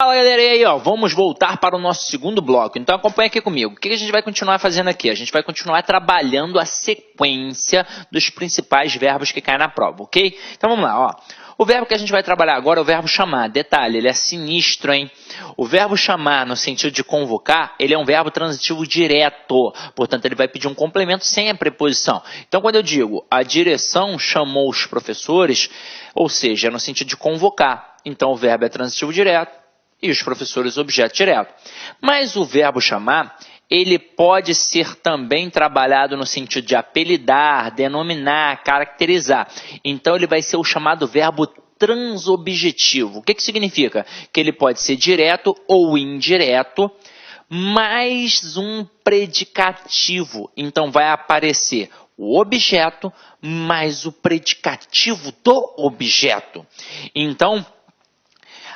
Fala galera, e aí ó, vamos voltar para o nosso segundo bloco, então acompanha aqui comigo. O que a gente vai continuar fazendo aqui? A gente vai continuar trabalhando a sequência dos principais verbos que caem na prova, ok? Então vamos lá, ó. O verbo que a gente vai trabalhar agora é o verbo chamar. Detalhe, ele é sinistro, hein? O verbo chamar, no sentido de convocar, ele é um verbo transitivo direto. Portanto, ele vai pedir um complemento sem a preposição. Então, quando eu digo a direção chamou os professores, ou seja, é no sentido de convocar. Então, o verbo é transitivo direto e os professores objeto direto. Mas o verbo chamar, ele pode ser também trabalhado no sentido de apelidar, denominar, caracterizar. Então, ele vai ser o chamado verbo transobjetivo. O que significa? Que ele pode ser direto ou indireto, mais um predicativo. Então, vai aparecer o objeto mais o predicativo do objeto. Então,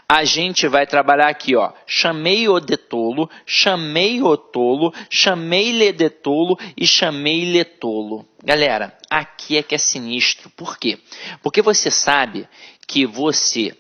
a gente vai trabalhar aqui, ó, chamei-o de tolo, chamei-o tolo, chamei-lhe de tolo e chamei-lhe tolo. Galera, aqui é que é sinistro. Por quê? Porque você sabe que você,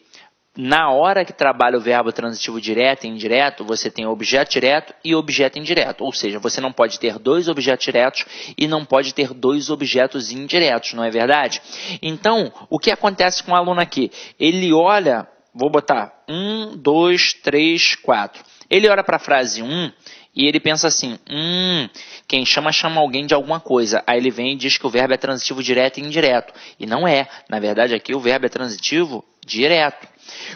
na hora que trabalha o verbo transitivo direto e indireto, você tem objeto direto e objeto indireto. Ou seja, você não pode ter dois objetos diretos e não pode ter dois objetos indiretos, não é verdade? Então, o que acontece com o aluno aqui? Ele olha... Vou botar 1, 2, 3, 4. Ele olha para a frase 1 e ele pensa assim, quem chama alguém de alguma coisa. Aí ele vem e diz que o verbo é transitivo direto e indireto. E não é. Na verdade, aqui o verbo é transitivo direto.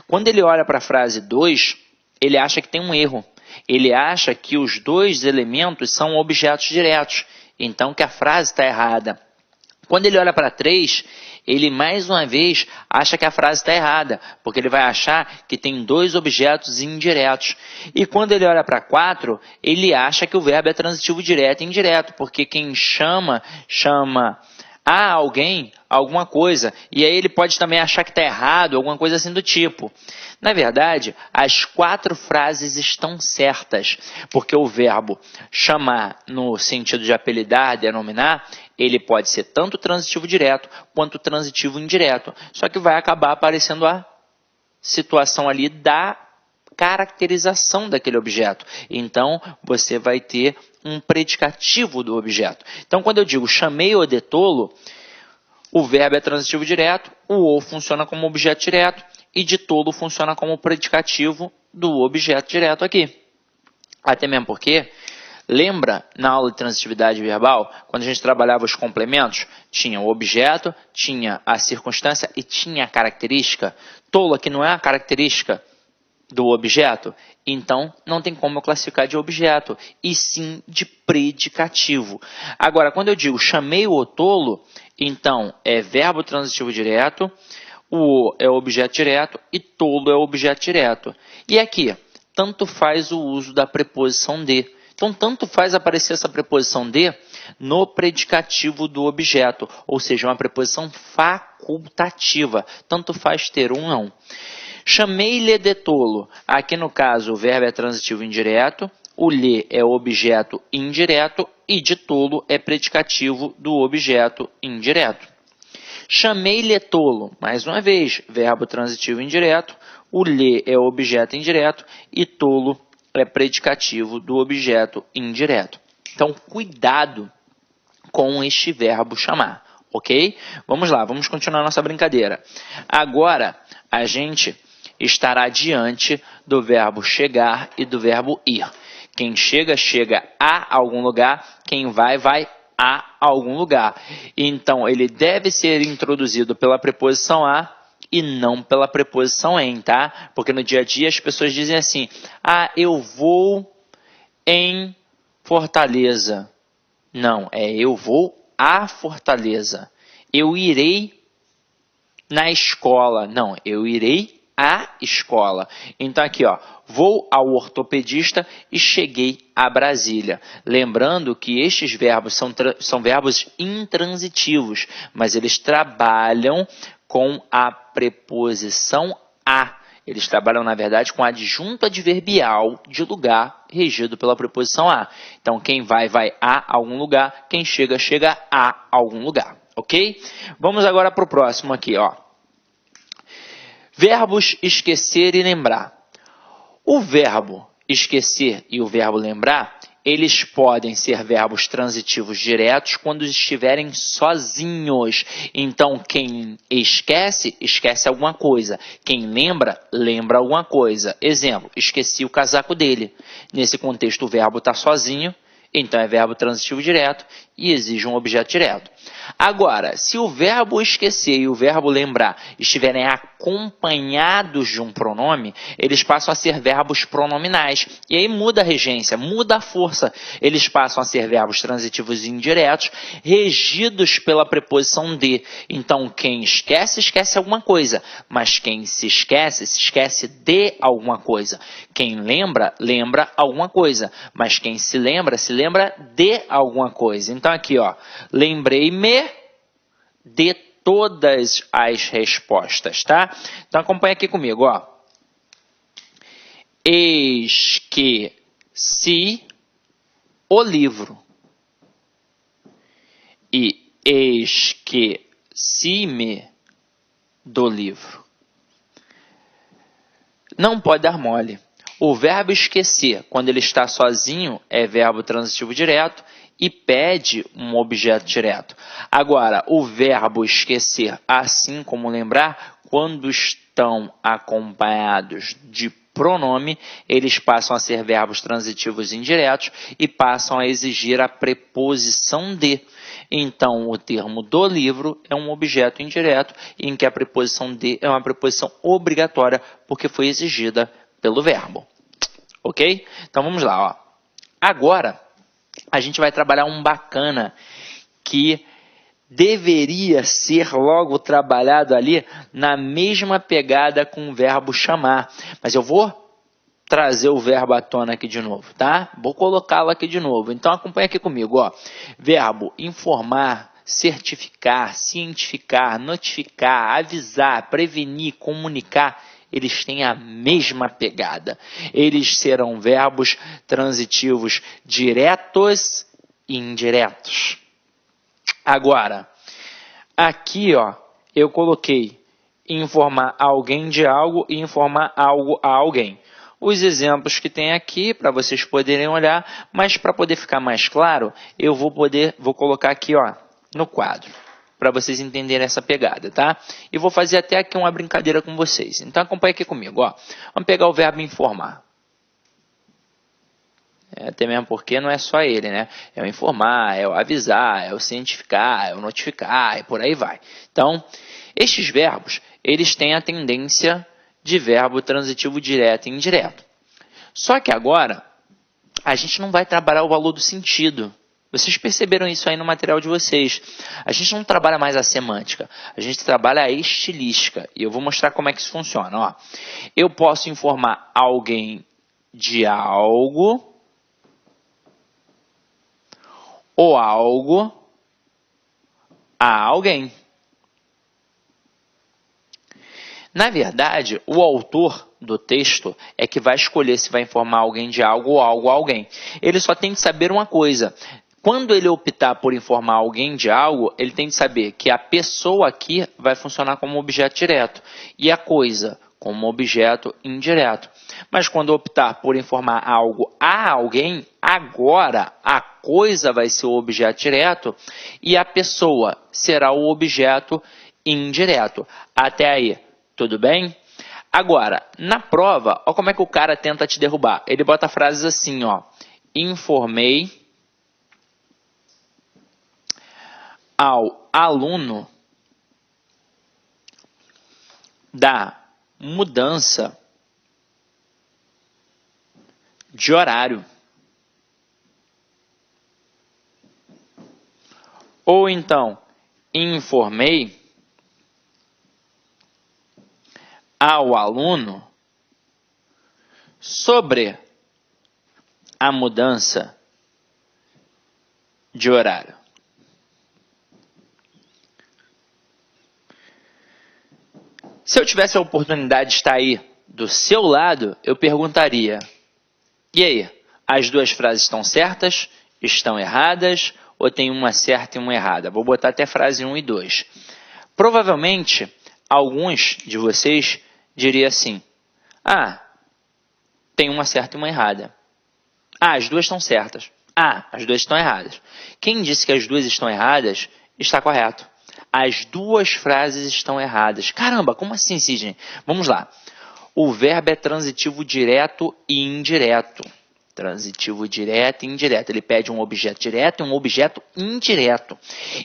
Quando ele olha para a frase 2, ele acha que tem um erro. Ele acha que os dois elementos são objetos diretos. Então, que a frase está errada. Quando ele olha para 3, ele mais uma vez acha que a frase está errada, porque ele vai achar que tem dois objetos indiretos. E quando ele olha para 4, ele acha que o verbo é transitivo direto e indireto, porque quem chama a alguém alguma coisa. E aí ele pode também achar que está errado, alguma coisa assim do tipo. Na verdade, as 4 frases estão certas, porque o verbo chamar, no sentido de apelidar, denominar, ele pode ser tanto transitivo direto quanto transitivo indireto. Só que vai acabar aparecendo a situação ali da caracterização daquele objeto. Então, você vai ter um predicativo do objeto. Então, quando eu digo chamei-o de tolo, o verbo é transitivo direto, o funciona como objeto direto e de tolo funciona como predicativo do objeto direto aqui. Até mesmo porque, lembra na aula de transitividade verbal, quando a gente trabalhava os complementos, tinha o objeto, tinha a circunstância e tinha a característica. Tolo aqui não é a característica do objeto, então não tem como eu classificar de objeto, e sim de predicativo. Agora, quando eu digo chamei-o tolo, então é verbo transitivo direto, o é objeto direto e tolo é objeto direto. E aqui, tanto faz o uso da preposição de. Então, tanto faz aparecer essa preposição de no predicativo do objeto, ou seja, uma preposição facultativa. Tanto faz ter um não. Chamei-lhe de tolo. Aqui, no caso, o verbo é transitivo indireto, o lhe é objeto indireto e de tolo é predicativo do objeto indireto. Chamei-lhe tolo. Mais uma vez, verbo transitivo indireto, o lhe é objeto indireto e tolo é predicativo do objeto indireto. Então, cuidado com este verbo chamar, ok? Vamos lá, vamos continuar nossa brincadeira. Agora, a gente estará diante do verbo chegar e do verbo ir. Quem chega, chega a algum lugar. Quem vai, vai a algum lugar. Então, ele deve ser introduzido pela preposição a e não pela preposição em, tá? Porque no dia a dia as pessoas dizem assim, eu vou em Fortaleza. Não, eu vou a Fortaleza. Eu irei na escola. Não, eu irei à escola. Então aqui, ó, vou ao ortopedista e cheguei a Brasília. Lembrando que estes verbos são verbos intransitivos, mas eles trabalham com a preposição a. Eles trabalham, na verdade, com adjunto adverbial de lugar regido pela preposição a. Então, quem vai, vai a algum lugar. Quem chega, chega a algum lugar. Ok? Vamos agora para o próximo aqui, ó. Verbos esquecer e lembrar. O verbo esquecer e o verbo lembrar, eles podem ser verbos transitivos diretos quando estiverem sozinhos. Então, quem esquece, esquece alguma coisa. Quem lembra, lembra alguma coisa. Exemplo, esqueci o casaco dele. Nesse contexto, o verbo está sozinho, então é verbo transitivo direto e exige um objeto direto. Agora, se o verbo esquecer e o verbo lembrar estiverem acompanhados de um pronome, eles passam a ser verbos pronominais. E aí muda a regência, muda a força. Eles passam a ser verbos transitivos indiretos, regidos pela preposição de. Então, quem esquece, esquece alguma coisa. Mas quem se esquece de alguma coisa. Quem lembra, lembra alguma coisa. Mas quem se lembra de alguma coisa. Então, aqui, ó, lembrei-me de todas as respostas, tá? Então, acompanha aqui comigo, ó. Esqueci o livro. E esqueci-me do livro. Não pode dar mole. O verbo esquecer, quando ele está sozinho, é verbo transitivo direto e pede um objeto direto. Agora, o verbo esquecer, assim como lembrar, quando estão acompanhados de pronome, eles passam a ser verbos transitivos indiretos e passam a exigir a preposição de. Então, o termo do livro é um objeto indireto em que a preposição de é uma preposição obrigatória porque foi exigida pelo verbo. Ok? Então, vamos lá. Ó. Agora, a gente vai trabalhar um bacana que deveria ser logo trabalhado ali na mesma pegada com o verbo chamar. Mas eu vou trazer o verbo à tona aqui de novo, tá? Vou colocá-lo aqui de novo. Então, acompanha aqui comigo, ó. Verbo informar, certificar, cientificar, notificar, avisar, prevenir, comunicar. Eles têm a mesma pegada. Eles serão verbos transitivos diretos e indiretos. Agora, aqui, ó, eu coloquei informar alguém de algo e informar algo a alguém. Os exemplos que tem aqui, para vocês poderem olhar, mas para poder ficar mais claro, eu vou colocar aqui, ó, no quadro, para vocês entenderem essa pegada, tá? E vou fazer até aqui uma brincadeira com vocês. Então, acompanhe aqui comigo, ó. Vamos pegar o verbo informar. Até mesmo porque não é só ele, né? É o informar, é o avisar, é o cientificar, é o notificar e por aí vai. Então, estes verbos, eles têm a tendência de verbo transitivo direto e indireto. Só que agora, a gente não vai trabalhar o valor do sentido. Vocês perceberam isso aí no material de vocês. A gente não trabalha mais a semântica, a gente trabalha a estilística. E eu vou mostrar como é que isso funciona. Ó. Eu posso informar alguém de algo ou algo a alguém. Na verdade, o autor do texto é que vai escolher se vai informar alguém de algo ou algo a alguém. Ele só tem que saber uma coisa. Quando ele optar por informar alguém de algo, ele tem que saber que a pessoa aqui vai funcionar como objeto direto e a coisa como objeto indireto. Mas quando optar por informar algo a alguém, agora a coisa vai ser o objeto direto e a pessoa será o objeto indireto. Até aí, tudo bem? Agora, na prova, olha como é que o cara tenta te derrubar. Ele bota frases assim, ó. Informei ao aluno da mudança de horário. Ou então, informei ao aluno sobre a mudança de horário. Se eu tivesse a oportunidade de estar aí do seu lado, eu perguntaria: e aí, as duas frases estão certas? Estão erradas? Ou tem uma certa e uma errada? Vou botar até frase 1 e 2. Provavelmente, alguns de vocês diriam assim: ah, tem uma certa e uma errada. Ah, as duas estão certas. Ah, as duas estão erradas. Quem disse que as duas estão erradas, está correto. As duas frases estão erradas. Caramba, como assim, Sidney? Vamos lá. O verbo é transitivo direto e indireto. Transitivo direto e indireto. Ele pede um objeto direto e um objeto indireto.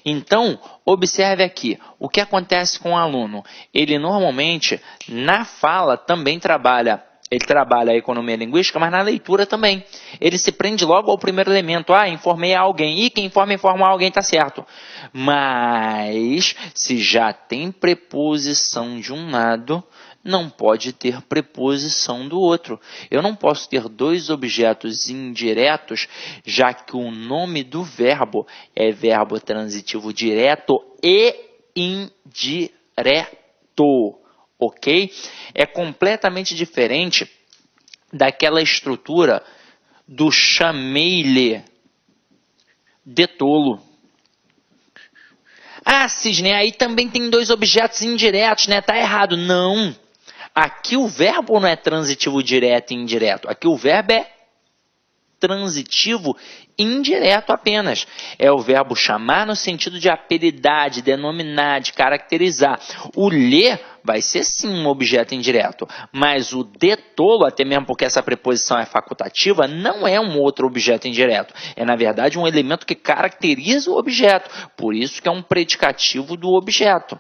Então, observe aqui. O que acontece com o aluno? Ele normalmente, na fala, também trabalha. Ele trabalha a economia linguística, mas na leitura também. Ele se prende logo ao primeiro elemento. Ah, informei a alguém. E quem informa alguém está certo. Mas, se já tem preposição de um lado, não pode ter preposição do outro. Eu não posso ter dois objetos indiretos, já que o nome do verbo é verbo transitivo direto e indireto. Ok? É completamente diferente daquela estrutura do chamei-lhe de tolo. Ah, Sidney, aí também tem dois objetos indiretos, né? Tá errado. Não. Aqui o verbo não é transitivo direto e indireto. Aqui o verbo é transitivo indireto apenas. É o verbo chamar no sentido de apelidar, de denominar, de caracterizar. O ler vai ser sim um objeto indireto, mas o de tolo, até mesmo porque essa preposição é facultativa, não é um outro objeto indireto. É, na verdade, um elemento que caracteriza o objeto. Por isso que é um predicativo do objeto.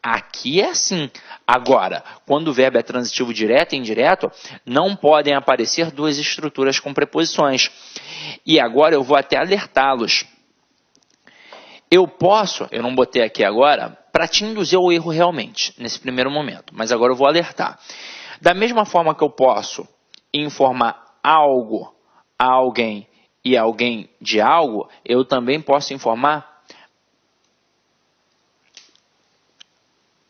Aqui é assim. Agora, quando o verbo é transitivo direto e indireto, não podem aparecer duas estruturas com preposições. E agora eu vou até alertá-los. Eu não botei aqui agora, para te induzir ao erro realmente, nesse primeiro momento. Mas agora eu vou alertar. Da mesma forma que eu posso informar algo a alguém e alguém de algo, eu também posso informar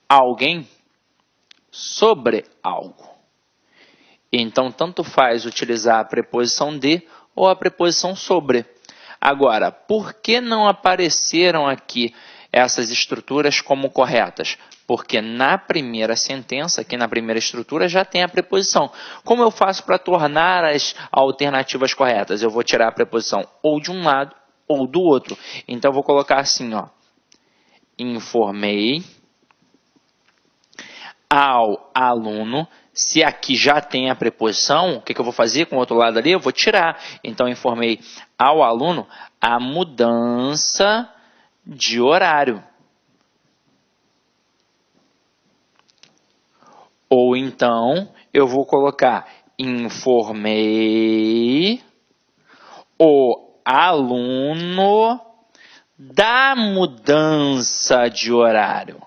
alguém sobre algo. Então, tanto faz utilizar a preposição de ou a preposição sobre. Agora, por que não apareceram aqui essas estruturas como corretas? Porque na primeira sentença, aqui na primeira estrutura, já tem a preposição. Como eu faço para tornar as alternativas corretas? Eu vou tirar a preposição ou de um lado ou do outro. Então, eu vou colocar assim, ó. Informei ao aluno. Se aqui já tem a preposição, o que eu vou fazer com o outro lado ali? Eu vou tirar. Então, informei ao aluno a mudança de horário. Ou então, eu vou colocar informei o aluno da mudança de horário.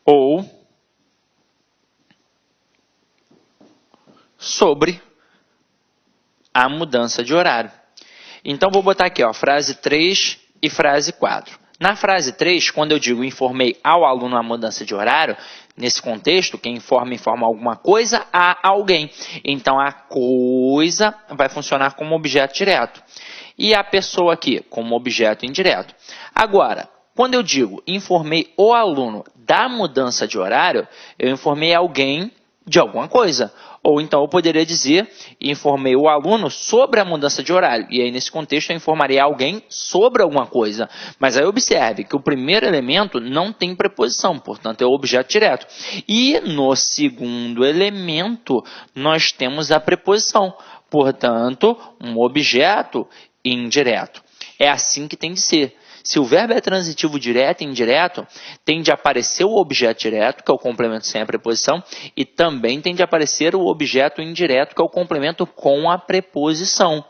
Ou sobre a mudança de horário. Então, vou botar aqui, ó, frase 3 e frase 4. Na frase 3, quando eu digo informei ao aluno a mudança de horário, nesse contexto, quem informa alguma coisa a alguém. Então, a coisa vai funcionar como objeto direto. E a pessoa aqui, como objeto indireto. Agora, quando eu digo informei o aluno da mudança de horário, eu informei alguém de alguma coisa. Ou então eu poderia dizer, informei o aluno sobre a mudança de horário. E aí, nesse contexto, eu informaria alguém sobre alguma coisa. Mas aí observe que o primeiro elemento não tem preposição, portanto, é o objeto direto. E no segundo elemento, nós temos a preposição. Portanto, um objeto indireto. É assim que tem de ser. Se o verbo é transitivo direto e indireto, tem de aparecer o objeto direto, que é o complemento sem a preposição, e também tem de aparecer o objeto indireto, que é o complemento com a preposição.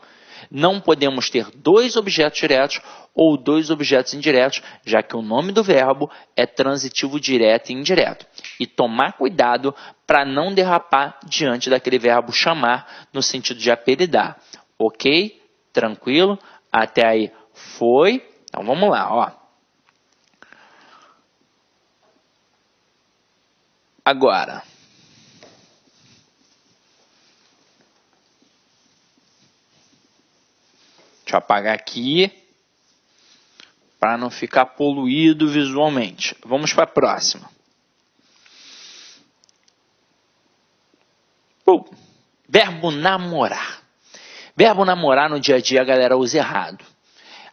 Não podemos ter dois objetos diretos ou dois objetos indiretos, já que o nome do verbo é transitivo direto e indireto. E tomar cuidado para não derrapar diante daquele verbo chamar, no sentido de apelidar. Ok? Tranquilo? Até aí foi? Então, vamos lá, ó. Agora, deixa eu apagar aqui, para não ficar poluído visualmente. Vamos para a próxima. Verbo namorar. Verbo namorar no dia a dia a galera usa errado.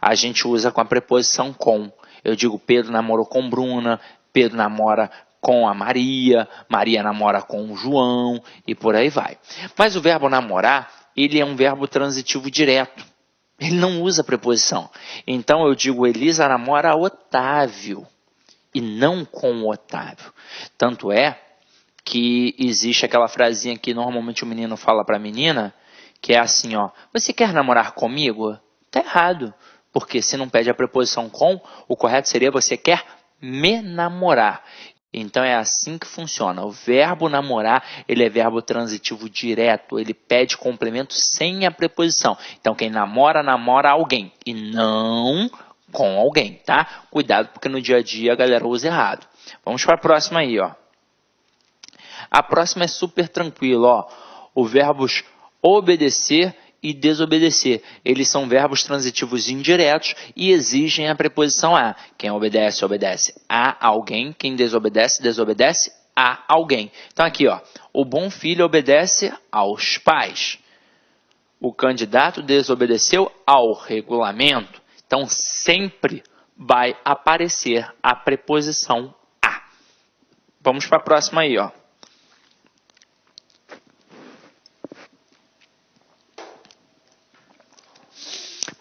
A gente usa com a preposição com. Eu digo Pedro namorou com Bruna, Pedro namora com a Maria, Maria namora com o João e por aí vai. Mas o verbo namorar, ele é um verbo transitivo direto. Ele não usa preposição. Então eu digo Elisa namora Otávio e não com o Otávio. Tanto é que existe aquela frasinha que normalmente o menino fala para a menina, que é assim, ó, você quer namorar comigo? Tá errado, porque se não pede a preposição com, o correto seria você quer me namorar. Então é assim que funciona. O verbo namorar, ele é verbo transitivo direto, ele pede complemento sem a preposição. Então quem namora, namora alguém e não com alguém, tá? Cuidado, porque no dia a dia a galera usa errado. Vamos para a próxima aí, ó. A próxima é super tranquila, ó. Os verbos obedecer e desobedecer. Eles são verbos transitivos indiretos e exigem a preposição a. Quem obedece, obedece a alguém. Quem desobedece, desobedece a alguém. Então aqui, ó, o bom filho obedece aos pais. O candidato desobedeceu ao regulamento. Então sempre vai aparecer a preposição a. Vamos para a próxima aí, ó.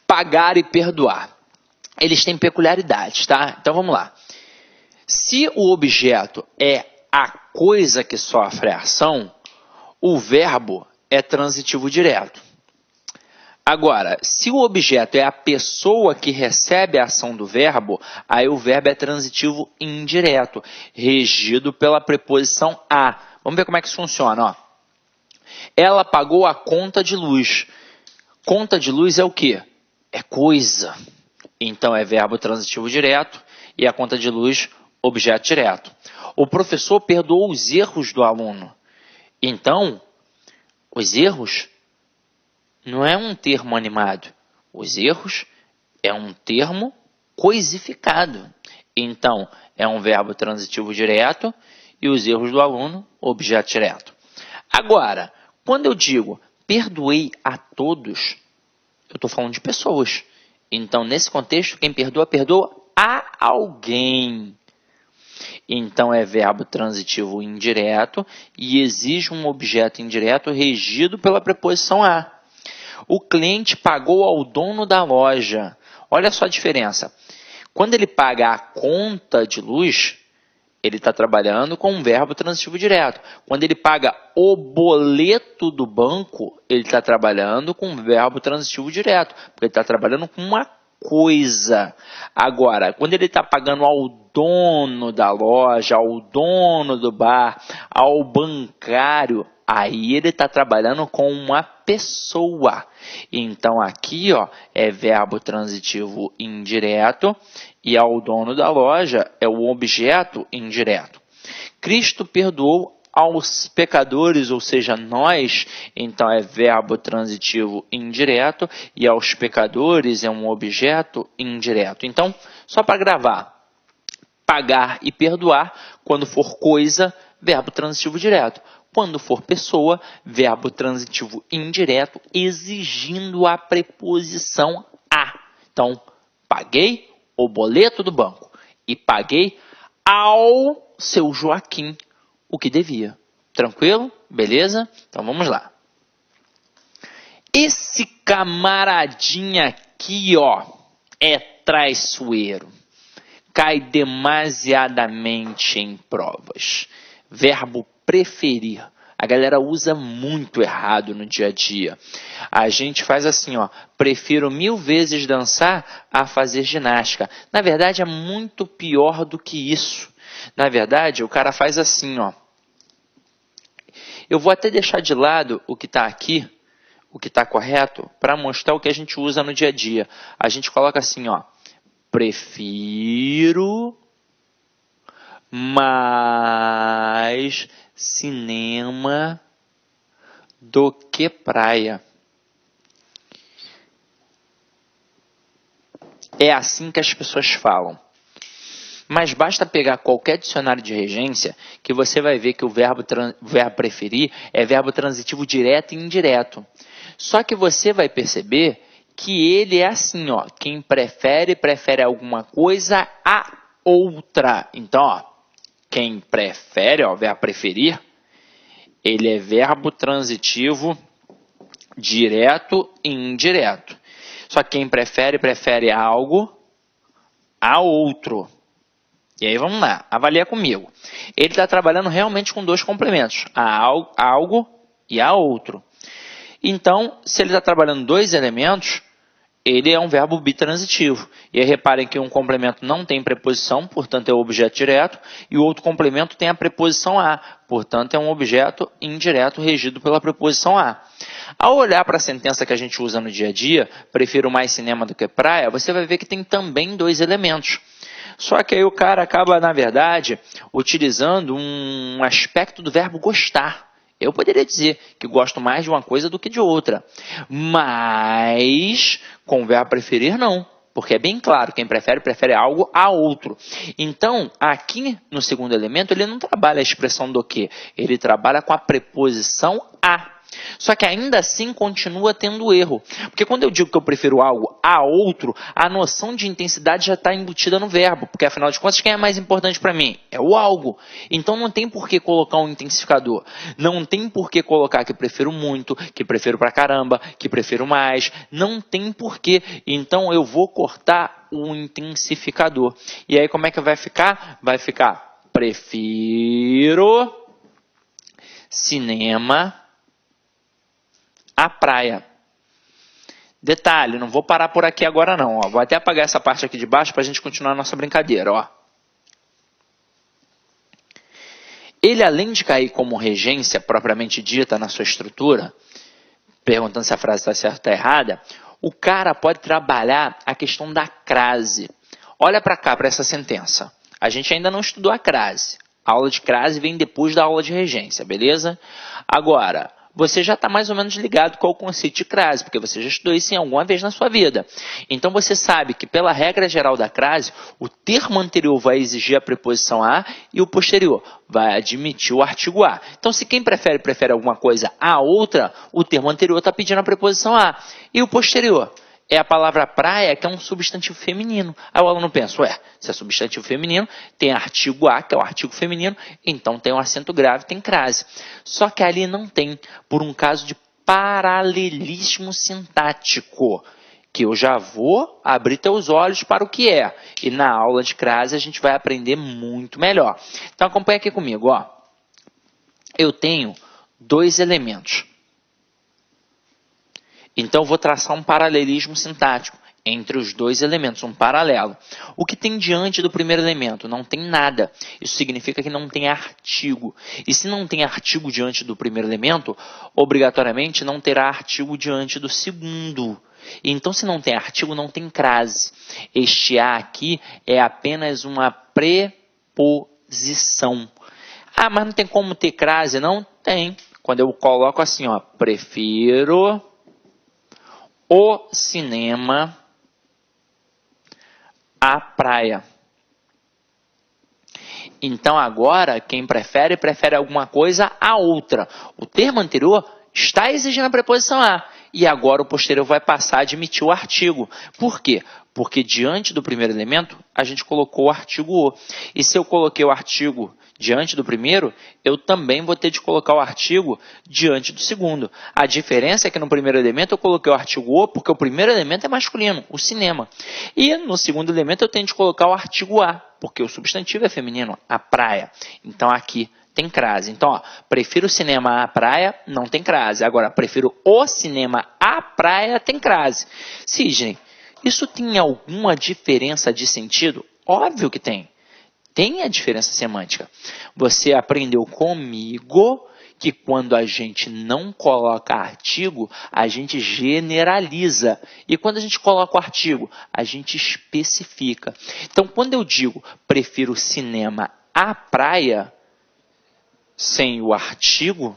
Pagar e perdoar. Eles têm peculiaridades, tá? Então vamos lá. Se o objeto é a coisa que sofre a ação, o verbo é transitivo direto. Agora, se o objeto é a pessoa que recebe a ação do verbo, aí o verbo é transitivo indireto, regido pela preposição a. Vamos ver como é que isso funciona, ó. Ela pagou a conta de luz. Conta de luz é o quê? É coisa. Então é verbo transitivo direto e a conta de luz, objeto direto. O professor perdoou os erros do aluno. Então, os erros não é um termo animado. Os erros é um termo coisificado. Então, é um verbo transitivo direto e os erros do aluno, objeto direto. Agora, quando eu digo perdoei a todos, eu estou falando de pessoas. Então, nesse contexto, quem perdoa, perdoa a alguém. Então, é verbo transitivo indireto e exige um objeto indireto regido pela preposição a. O cliente pagou ao dono da loja. Olha só a diferença. Quando ele paga a conta de luz, ele está trabalhando com um verbo transitivo direto. Quando ele paga o boleto do banco, ele está trabalhando com um verbo transitivo direto, porque ele está trabalhando com uma coisa. Agora, quando ele está pagando ao dono da loja, ao dono do bar, ao bancário, aí ele está trabalhando com uma pessoa. Então, aqui ó, é verbo transitivo indireto e ao dono da loja é o objeto indireto. Cristo perdoou aos pecadores, ou seja, nós, então é verbo transitivo indireto e aos pecadores é um objeto indireto. Então, só para gravar, pagar e perdoar, quando for coisa, verbo transitivo direto. Quando for pessoa, verbo transitivo indireto, exigindo a preposição a. Então, paguei o boleto do banco e paguei ao seu Joaquim o que devia. Tranquilo? Beleza? Então, vamos lá. Esse camaradinha aqui, ó, é traiçoeiro. Cai demasiadamente em provas. Verbo preferir. A galera usa muito errado no dia a dia. A gente faz assim, ó, prefiro 1000 vezes dançar a fazer ginástica. Na verdade, é muito pior do que isso. Na verdade, o cara faz assim, ó. Eu vou até deixar de lado o que está aqui, o que está correto, para mostrar o que a gente usa no dia a dia. A gente coloca assim, ó. Prefiro mais cinema do que praia. É assim que as pessoas falam. Mas basta pegar qualquer dicionário de regência que você vai ver que o verbo preferir é verbo transitivo direto e indireto. Só que você vai perceber que ele é assim, ó, quem prefere, prefere alguma coisa a outra. Então, ó, quem prefere, ó, verbo preferir, ele é verbo transitivo direto e indireto. Só que quem prefere, prefere algo a outro. E aí vamos lá, avalia comigo. Ele está trabalhando realmente com dois complementos, a algo e a outro. Então, se ele está trabalhando dois elementos, ele é um verbo bitransitivo. E aí reparem que um complemento não tem preposição, portanto é um objeto direto, e o outro complemento tem a preposição a, portanto é um objeto indireto regido pela preposição a. Ao olhar para a sentença que a gente usa no dia a dia, prefiro mais cinema do que praia, você vai ver que tem também dois elementos. Só que aí o cara acaba, na verdade, utilizando um aspecto do verbo gostar. Eu poderia dizer que gosto mais de uma coisa do que de outra. Mas, com o verbo preferir, não. Porque é bem claro, quem prefere, prefere algo a outro. Então, aqui no segundo elemento, ele não trabalha a expressão do que. Ele trabalha com a preposição a. Só que ainda assim continua tendo erro. Porque quando eu digo que eu prefiro algo a outro, a noção de intensidade já está embutida no verbo. Porque afinal de contas, quem é mais importante para mim? É o algo. Então não tem por que colocar um intensificador. Não tem por que colocar que prefiro muito, que prefiro pra caramba, que prefiro mais. Não tem por que. Então eu vou cortar o intensificador. E aí como é que vai ficar? Vai ficar prefiro cinema a praia. Detalhe, não vou parar por aqui agora não. Ó. Vou até apagar essa parte aqui de baixo para a gente continuar a nossa brincadeira. Ó. Ele, além de cair como regência propriamente dita na sua estrutura, perguntando se a frase está certa ou está errada, o cara pode trabalhar a questão da crase. Olha para cá, para essa sentença. A gente ainda não estudou a crase. A aula de crase vem depois da aula de regência, beleza? Agora, você já está mais ou menos ligado com o conceito de crase, porque você já estudou isso em alguma vez na sua vida. Então você sabe que pela regra geral da crase, o termo anterior vai exigir a preposição a e o posterior vai admitir o artigo a. Então se quem prefere, prefere alguma coisa a outra, o termo anterior está pedindo a preposição a. E o posterior? É a palavra praia, que é um substantivo feminino. Aí o aluno pensa, ué, se é substantivo feminino, tem artigo a, que é o artigo feminino, então tem um acento grave, tem crase. Só que ali não tem, por um caso de paralelismo sintático, que eu já vou abrir teus olhos para o que é. E na aula de crase a gente vai aprender muito melhor. Então acompanha aqui comigo, ó. Eu tenho dois elementos. Então, eu vou traçar um paralelismo sintático entre os dois elementos, um paralelo. O que tem diante do primeiro elemento? Não tem nada. Isso significa que não tem artigo. E se não tem artigo diante do primeiro elemento, obrigatoriamente não terá artigo diante do segundo. Então, se não tem artigo, não tem crase. Este a aqui é apenas uma preposição. Ah, mas não tem como ter crase? Não tem. Quando eu coloco assim, ó, prefiro o cinema à praia. Então agora, quem prefere, prefere alguma coisa a outra. O termo anterior está exigindo a preposição a. E agora o posterior vai passar a admitir o artigo. Por quê? Porque diante do primeiro elemento, a gente colocou o artigo o. E se eu coloquei o artigo diante do primeiro, eu também vou ter de colocar o artigo diante do segundo. A diferença é que no primeiro elemento eu coloquei o artigo o, porque o primeiro elemento é masculino, o cinema. E no segundo elemento eu tenho de colocar o artigo a, porque o substantivo é feminino, a praia. Então aqui tem crase. Então, ó, prefiro o cinema à praia, não tem crase. Agora, prefiro o cinema à praia, tem crase. Sidney, isso tem alguma diferença de sentido? Óbvio que tem. Tem a diferença semântica. Você aprendeu comigo que quando a gente não coloca artigo, a gente generaliza. E quando a gente coloca o artigo, a gente especifica. Então, quando eu digo prefiro cinema à praia, sem o artigo,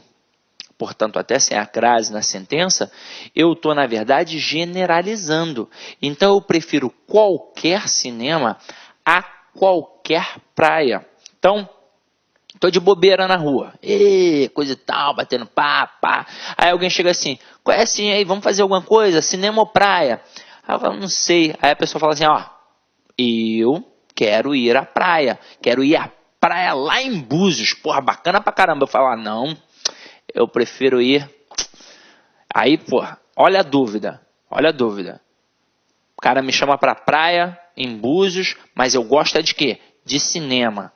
portanto até sem a crase na sentença, eu estou, na verdade, generalizando. Então, eu prefiro qualquer cinema a qualquer praia. Então, tô de bobeira na rua, coisa e tal, batendo pá. Aí alguém chega assim, qual é assim aí, vamos fazer alguma coisa, cinema ou praia? Aí eu falo, não sei. Aí a pessoa fala assim, ó, eu quero ir à praia, quero ir à praia lá em Búzios, porra, bacana pra caramba. Eu falo, não, eu prefiro ir. Aí, porra, olha a dúvida. O cara me chama pra praia em Búzios, mas eu gosto é de quê? De cinema.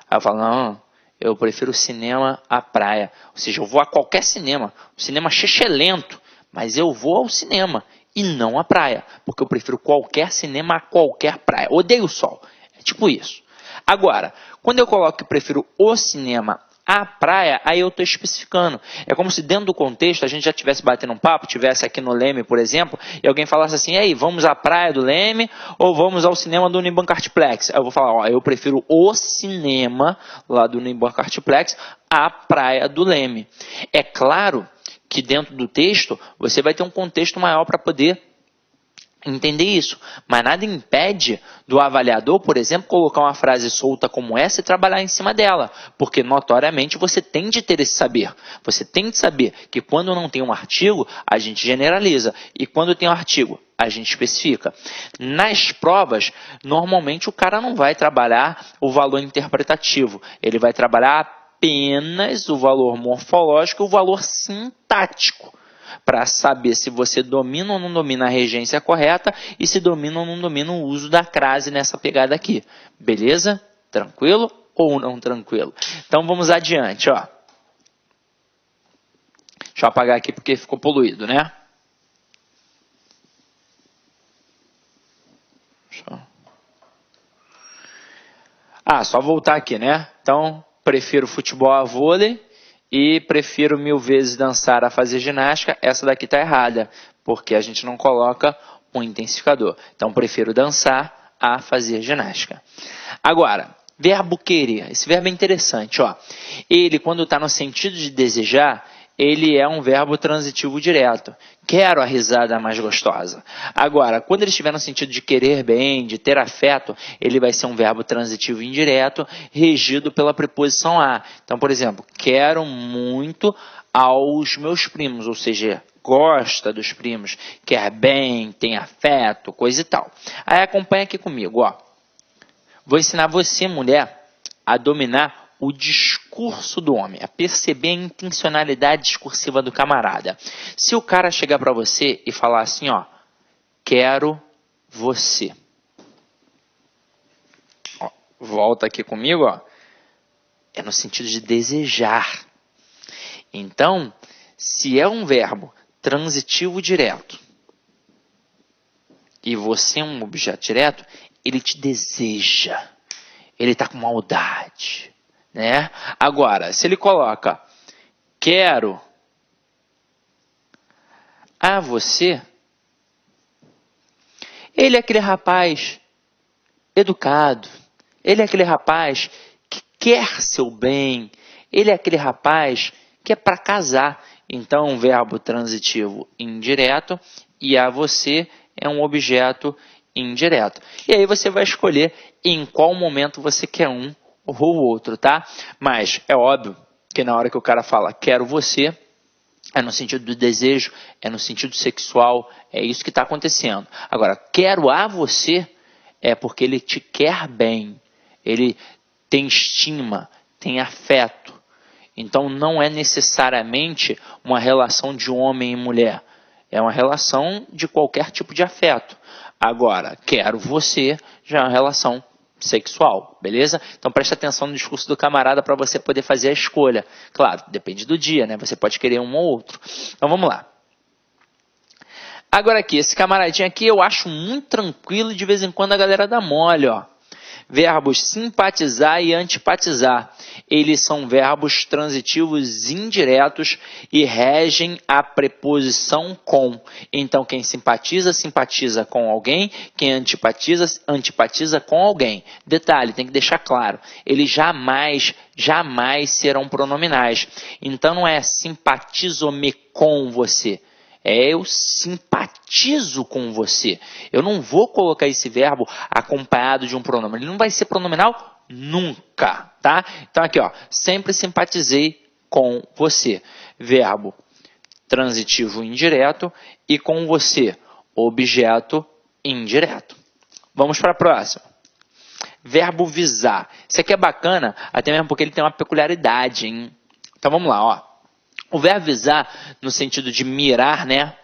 Aí eu falo, não, eu prefiro cinema à praia. Ou seja, eu vou a qualquer cinema, um cinema xexelento, mas eu vou ao cinema e não à praia, porque eu prefiro qualquer cinema a qualquer praia. Odeio o sol. É tipo isso. Agora, quando eu coloco que prefiro o cinema à praia, aí eu estou especificando. É como se dentro do contexto a gente já estivesse batendo um papo, estivesse aqui no Leme, por exemplo, e alguém falasse assim, e aí, vamos à praia do Leme ou vamos ao cinema do Unibanco Artplex? Aí eu vou falar, ó, eu prefiro o cinema lá do Unibanco Artplex à praia do Leme. É claro que dentro do texto você vai ter um contexto maior para poder entender isso, mas nada impede do avaliador, por exemplo, colocar uma frase solta como essa e trabalhar em cima dela, porque notoriamente você tem de ter esse saber. Você tem de saber que quando não tem um artigo, a gente generaliza, e quando tem um artigo, a gente especifica. Nas provas, normalmente o cara não vai trabalhar o valor interpretativo, ele vai trabalhar apenas o valor morfológico e o valor sintático, para saber se você domina ou não domina a regência correta e se domina ou não domina o uso da crase nessa pegada aqui. Beleza? Tranquilo ou não tranquilo? Então vamos adiante, ó. Deixa eu apagar aqui porque ficou poluído, né? Só voltar aqui, né? Então, prefiro futebol a vôlei e prefiro 1000 vezes dançar a fazer ginástica. Essa daqui está errada, porque a gente não coloca um intensificador. Então, prefiro dançar a fazer ginástica. Agora, verbo querer. Esse verbo é interessante, ó. Ele, quando está no sentido de desejar, ele é um verbo transitivo direto. Quero a risada mais gostosa. Agora, quando ele estiver no sentido de querer bem, de ter afeto, ele vai ser um verbo transitivo indireto, regido pela preposição a. Então, por exemplo, quero muito aos meus primos, ou seja, gosta dos primos, quer bem, tem afeto, coisa e tal. Aí acompanha aqui comigo, ó. Vou ensinar você, mulher, a dominar o discurso do homem, a perceber a intencionalidade discursiva do camarada. Se o cara chegar para você e falar assim, ó, quero você. Ó, volta aqui comigo, ó. É no sentido de desejar. Então, se é um verbo transitivo direto e você é um objeto direto, ele te deseja. Ele está com maldade. Né? Agora, se ele coloca quero a você, ele é aquele rapaz educado, ele é aquele rapaz que quer seu bem, ele é aquele rapaz que é para casar. Então, um verbo transitivo indireto e a você é um objeto indireto. E aí você vai escolher em qual momento você quer um ou o outro, tá? Mas é óbvio que na hora que o cara fala quero você, é no sentido do desejo, é no sentido sexual, é isso que está acontecendo. Agora, quero a você é porque ele te quer bem, ele tem estima, tem afeto. Então não é necessariamente uma relação de homem e mulher, é uma relação de qualquer tipo de afeto. Agora, quero você já é uma relação sexual, beleza? Então preste atenção no discurso do camarada para você poder fazer a escolha. Claro, depende do dia, né? Você pode querer um ou outro. Então vamos lá. Agora aqui, esse camaradinho aqui eu acho muito tranquilo, de vez em quando a galera dá mole, ó. Verbos simpatizar e antipatizar. Eles são verbos transitivos indiretos e regem a preposição com. Então, quem simpatiza, simpatiza com alguém. Quem antipatiza, antipatiza com alguém. Detalhe, tem que deixar claro. Eles jamais serão pronominais. Então, não é simpatizo-me com você. É eu simpatizo enfatizo com você. Eu não vou colocar esse verbo acompanhado de um pronome. Ele não vai ser pronominal nunca, tá? Então aqui, ó, sempre simpatizei com você. Verbo transitivo indireto e com você, objeto indireto. Vamos para a próxima. Verbo visar. Isso aqui é bacana, até mesmo porque ele tem uma peculiaridade, hein? Então vamos lá, ó. O verbo visar, no sentido de mirar, né?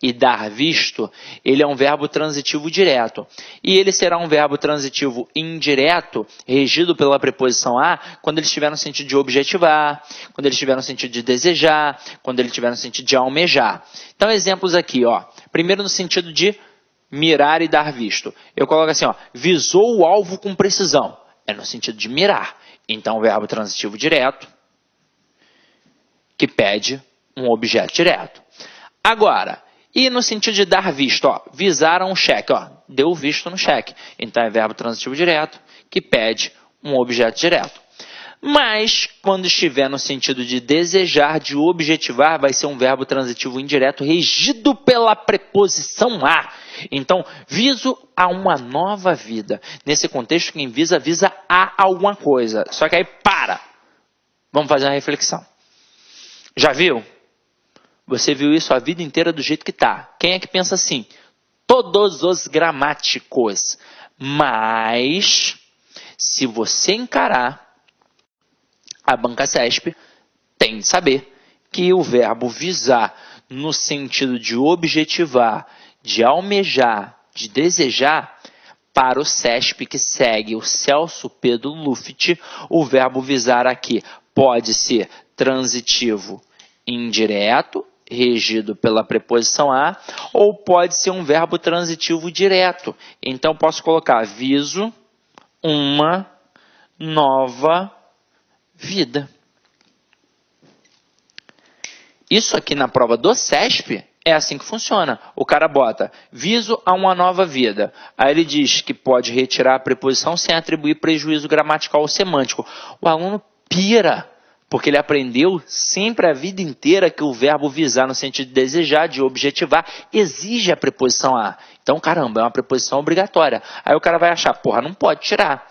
E dar visto, ele é um verbo transitivo direto. E ele será um verbo transitivo indireto, regido pela preposição a, quando ele estiver no sentido de objetivar, quando ele estiver no sentido de desejar, quando ele estiver no sentido de almejar. Então, exemplos aqui, ó. Primeiro no sentido de mirar e dar visto. Eu coloco assim, ó, visou o alvo com precisão. É no sentido de mirar. Então, o verbo transitivo direto, que pede um objeto direto. Agora, e no sentido de dar visto, ó, visaram um cheque, ó, deu visto no cheque. Então, é verbo transitivo direto, que pede um objeto direto. Mas, quando estiver no sentido de desejar, de objetivar, vai ser um verbo transitivo indireto regido pela preposição a. Então, viso a uma nova vida. Nesse contexto, quem visa, visa a alguma coisa. Só que aí, para. Vamos fazer uma reflexão. Já viu? Você viu isso a vida inteira do jeito que está. Quem é que pensa assim? Todos os gramáticos. Mas, se você encarar, a banca CESP tem de saber que o verbo visar, no sentido de objetivar, de almejar, de desejar, para o CESP que segue o Celso Pedro Luft, o verbo visar aqui pode ser transitivo indireto, regido pela preposição a, ou pode ser um verbo transitivo direto. Então, posso colocar viso uma nova vida. Isso aqui na prova do CESP é assim que funciona. O cara bota viso a uma nova vida. Aí ele diz que pode retirar a preposição sem atribuir prejuízo gramatical ou semântico. O aluno pira, porque ele aprendeu sempre a vida inteira que o verbo visar no sentido de desejar, de objetivar, exige a preposição a. Então, caramba, é uma preposição obrigatória. Aí o cara vai achar, porra, não pode tirar.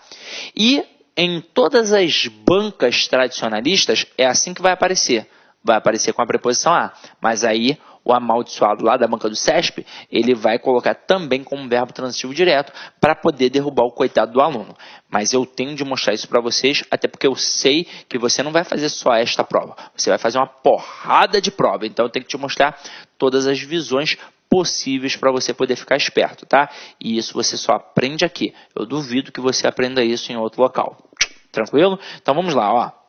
E em todas as bancas tradicionalistas, é assim que vai aparecer. Vai aparecer com a preposição a. Mas aí, o amaldiçoado lá da banca do CESP, ele vai colocar também como verbo transitivo direto para poder derrubar o coitado do aluno. Mas eu tenho de mostrar isso para vocês, até porque eu sei que você não vai fazer só esta prova. Você vai fazer uma porrada de prova. Então, eu tenho que te mostrar todas as visões possíveis para você poder ficar esperto, tá? E isso você só aprende aqui. Eu duvido que você aprenda isso em outro local. Tranquilo? Então, vamos lá, ó.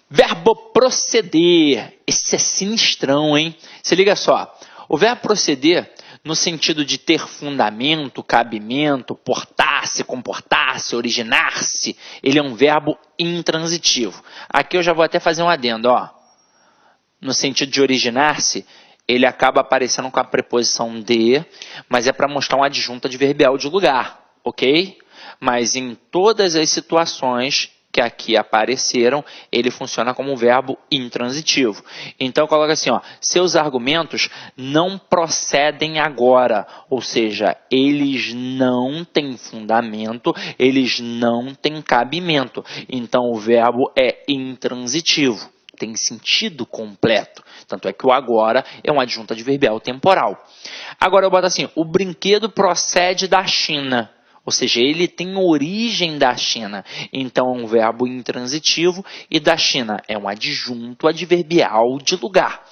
Verbo proceder. Esse é sinistrão, hein? Se liga só. O verbo proceder, no sentido de ter fundamento, cabimento, portar-se, comportar-se, originar-se, ele é um verbo intransitivo. Aqui eu já vou até fazer um adendo, ó. No sentido de originar-se, ele acaba aparecendo com a preposição de, mas é para mostrar uma adjunta adverbial de lugar, ok? Mas em todas as situações que aqui apareceram, ele funciona como um verbo intransitivo. Então, coloca assim, ó, seus argumentos não procedem agora, ou seja, eles não têm fundamento, eles não têm cabimento. Então, o verbo é intransitivo, tem sentido completo. Tanto é que o agora é uma adjunta adverbial temporal. Agora, eu boto assim, o brinquedo procede da China. Ou seja, ele tem origem da China. Então, é um verbo intransitivo e da China é um adjunto adverbial de lugar.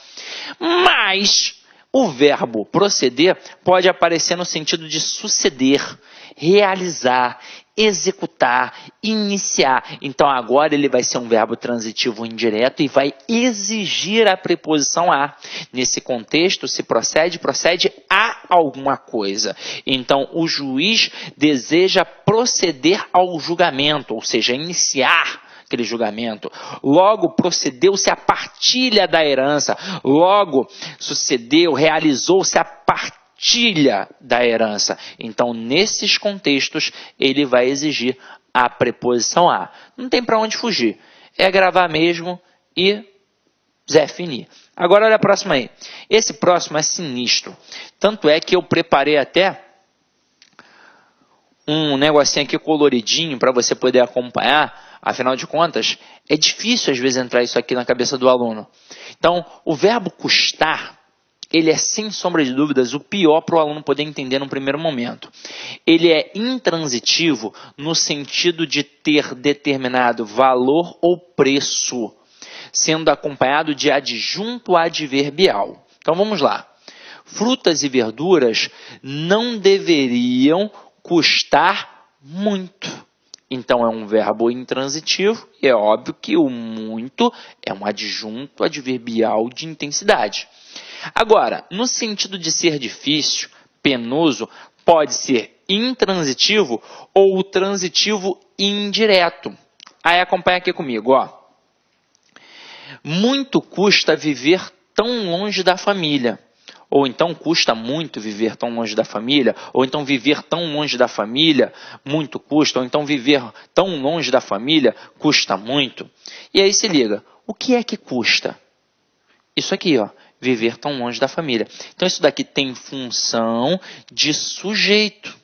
Mas o verbo proceder pode aparecer no sentido de suceder, realizar, executar, iniciar. Então, agora ele vai ser um verbo transitivo indireto e vai exigir a preposição a. Nesse contexto, se procede a alguma coisa. Então, o juiz deseja proceder ao julgamento, ou seja, iniciar aquele julgamento. Logo, procedeu-se a partilha da herança. Logo, sucedeu, realizou-se a partilha partilha da herança. Então, nesses contextos, ele vai exigir a preposição a. Não tem para onde fugir. É gravar mesmo e Zé finir. Agora, olha a próxima aí. Esse próximo é sinistro. Tanto é que eu preparei até um negocinho aqui coloridinho para você poder acompanhar. Afinal de contas, é difícil às vezes entrar isso aqui na cabeça do aluno. Então, o verbo custar, ele é sem sombra de dúvidas o pior para o aluno poder entender no primeiro momento. Ele é intransitivo no sentido de ter determinado valor ou preço, sendo acompanhado de adjunto adverbial. Então vamos lá. Frutas e verduras não deveriam custar muito. Então é um verbo intransitivo e é óbvio que o muito é um adjunto adverbial de intensidade. Agora, no sentido de ser difícil, penoso, pode ser intransitivo ou transitivo indireto. Aí acompanha aqui comigo, ó. Muito custa viver tão longe da família. Ou então custa muito viver tão longe da família, ou então viver tão longe da família muito custa, ou então viver tão longe da família custa muito. E aí se liga, o que é que custa? Isso aqui, ó, viver tão longe da família. Então isso daqui tem função de sujeito.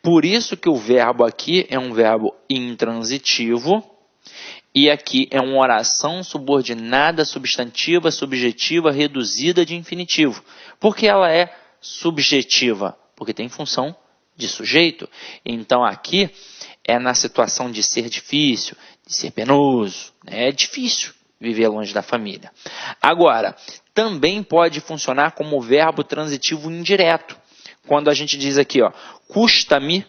Por isso que o verbo aqui é um verbo intransitivo, e aqui é uma oração subordinada, substantiva, subjetiva, reduzida de infinitivo. Por que ela é subjetiva? Porque tem função de sujeito. Então, aqui é na situação de ser difícil, de ser penoso. É difícil viver longe da família. Agora, também pode funcionar como verbo transitivo indireto. Quando a gente diz aqui, ó, custa-me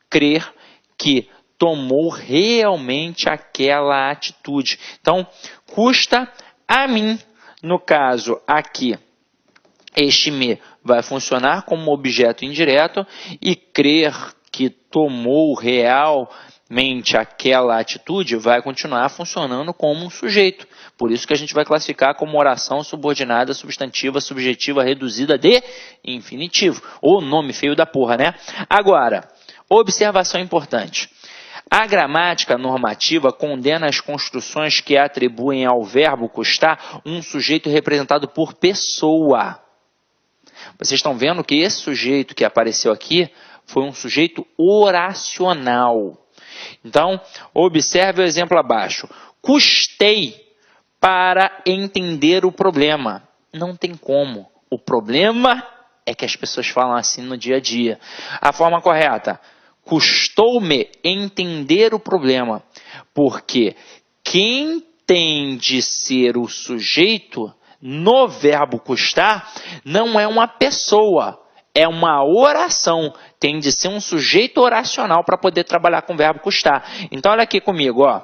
crer que tomou realmente aquela atitude. Então, custa a mim. No caso aqui, este me vai funcionar como objeto indireto e crer que tomou realmente aquela atitude vai continuar funcionando como um sujeito. Por isso que a gente vai classificar como oração subordinada, substantiva, subjetiva, reduzida de infinitivo. Ou nome feio da porra, né? Agora, observação importante. A gramática normativa condena as construções que atribuem ao verbo custar um sujeito representado por pessoa. Vocês estão vendo que esse sujeito que apareceu aqui foi um sujeito oracional. Então, observe o exemplo abaixo. Custei para entender o problema. Não tem como. O problema é que as pessoas falam assim no dia a dia. A forma correta: custou-me entender o problema, porque quem tem de ser o sujeito no verbo custar não é uma pessoa, é uma oração. Tem de ser um sujeito oracional para poder trabalhar com o verbo custar. Então, olha aqui comigo, ó.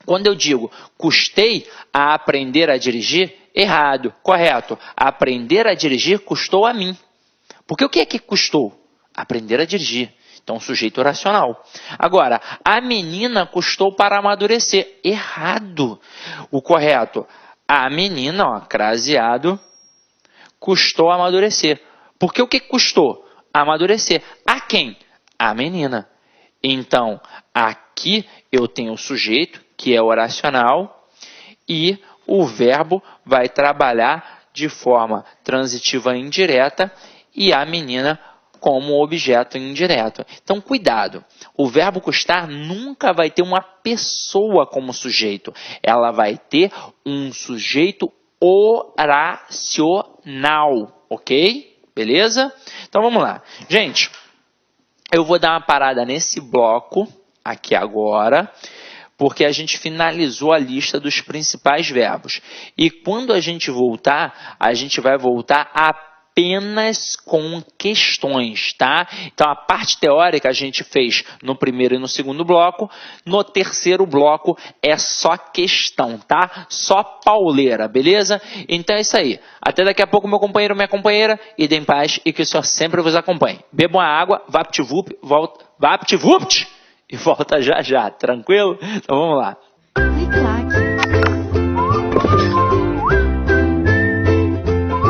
Quando eu digo custei a aprender a dirigir, errado, correto. Aprender a dirigir custou a mim. Porque o que é que custou? Aprender a dirigir. Então, sujeito oracional. Agora, a menina custou para amadurecer. Errado. O correto, a menina, ó, craseado, custou amadurecer. Porque o que custou? Amadurecer. A quem? A menina. Então, aqui eu tenho o sujeito, que é oracional, e o verbo vai trabalhar de forma transitiva indireta e a menina como objeto indireto. Então, cuidado. O verbo custar nunca vai ter uma pessoa como sujeito. Ela vai ter um sujeito oracional. Ok? Beleza? Então, vamos lá. Gente, eu vou dar uma parada nesse bloco aqui agora, porque a gente finalizou a lista dos principais verbos. E quando a gente voltar, a gente vai voltar apenas com questões, tá? Então, a parte teórica a gente fez no primeiro e no segundo bloco. No terceiro bloco é só questão, tá? Só pauleira, beleza? Então é isso aí. Até daqui a pouco, meu companheiro, minha companheira. Idem em paz e que o Senhor sempre vos acompanhe. Bebam a água, vapt-vupt, volta, vapt-vupt, e volta já já, tranquilo? Então vamos lá.